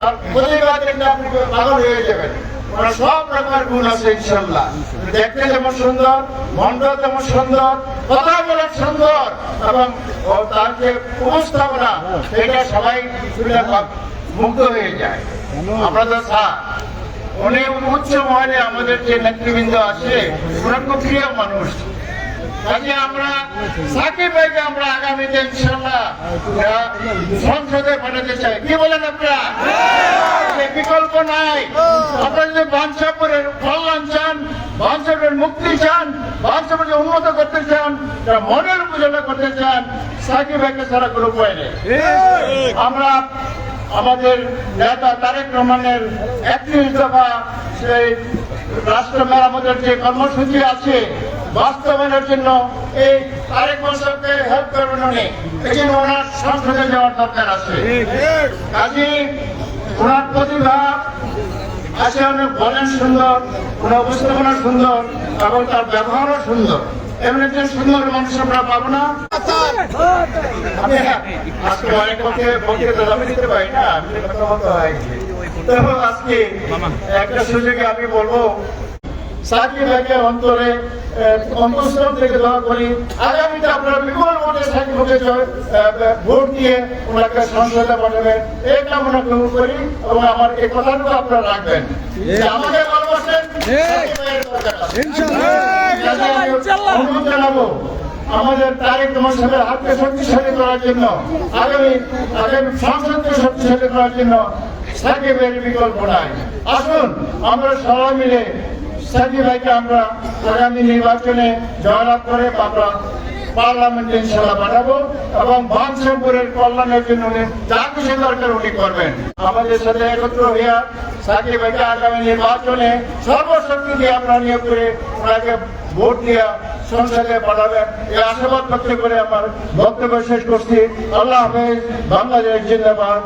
প্রতিভা দেখলে আপনি পাগল হয়ে যাবেন। ওনার সব রকমের গুণ আছে ইনশাল্লাহ। দেখতে যেমন সুন্দর, মনটা তেমন সুন্দর, কথা বলা সুন্দর, এবং তার যে উপস্থাপনা এটা সবাই শুনে মুগ্ধ হয়ে যায়। আপনাদের স্যার উনি উচ্চ মহলে আমাদের যে নেতৃবৃন্দ আছে ওরা খুব প্রিয় মানুষ। কাজে আমরা সাকিব ভাইকে আমরা আগামীতে ইনশাল্লাহ সংসদে পাঠাতে চাই। কি বলেন আপনারা? বিকল্প নাই। আপনারা যদি বাঞ্ছাপুরের কল্যাণ চান, বাঞ্ছাপুরের মুক্তি চান, বাঞ্ছাপুরকে উন্নত করতে চান, মনের উপজোগা করতে চান, সাকিব ভাইকে ছাড়া কোনো উপায় নেই। আমরা আমাদের নেতা তারেক রহমানের 31 দফা সেই রাষ্ট্র মেরামতের যে কর্মসূচি আছে বাস্তবায়নের জন্য এই তারেক মশাইকে হেল্প করবেন উনি। এই জন্য ওনার সংসদে যাওয়ার দরকার আছে। কাজী ওনার প্রতিভা আছে, অনেক বলেন সুন্দর, ওনার উপস্থাপনা সুন্দর এবং তার ব্যবহারও সুন্দর। এমন একজন সুন্দর মানুষ আমরা পাবো না। আমি আজকে অনেক বক্তৃতা আমি দিতে পারি না, আমি কথা বলতে হয়। তো আজকে একটা সুযোগে আমি বলবো সাকিব ভাইকে অন্তরে অন্তঃস্থল থেকে দোয়া করি আগামীতে আপনারা বিপুল ভোটে সাকিব ভাইকে ভোট দিয়ে ওনাকে সংসদে পাঠাবেন এই কামনা করি। এবং আমার এই কথাটুকু আপনারা রাখবেন, আমাকে ভালোবাসেন, অনুরোধ জানাবো আমাদের তারেক মশাইয়ের হাতকে শক্তিশালী করার জন্য, আগামী সংসদকে শক্তিশালী করার জন্য সাকিবের বিকল্প নাই। আসুন আমরা সবাই মিলে সাকিব ভাইকে আমরা আগামী নির্বাচনে জয়লাভ করে আমরা পার্লামেন্টে ইনশাল্লাহ পাঠাবো এবং বাঞ্ছাপুরের কল্যাণের জন্য যা কিছু দরকার উনি করবেন। আমাদের সাথে একত্র হইয়া সাকিব ভাইকে আগামী নির্বাচনে সর্বশক্তি দিয়ে আমরা নিয়োগ করে ওনাকে ভোট দিয়ে সংসদে পাঠাবেন এই আশাবাদ ব্যক্ত করে আমার বক্তব্য শেষ করছি। আল্লাহ হাফেজ। বাংলাদেশ জিন্দাবাদ।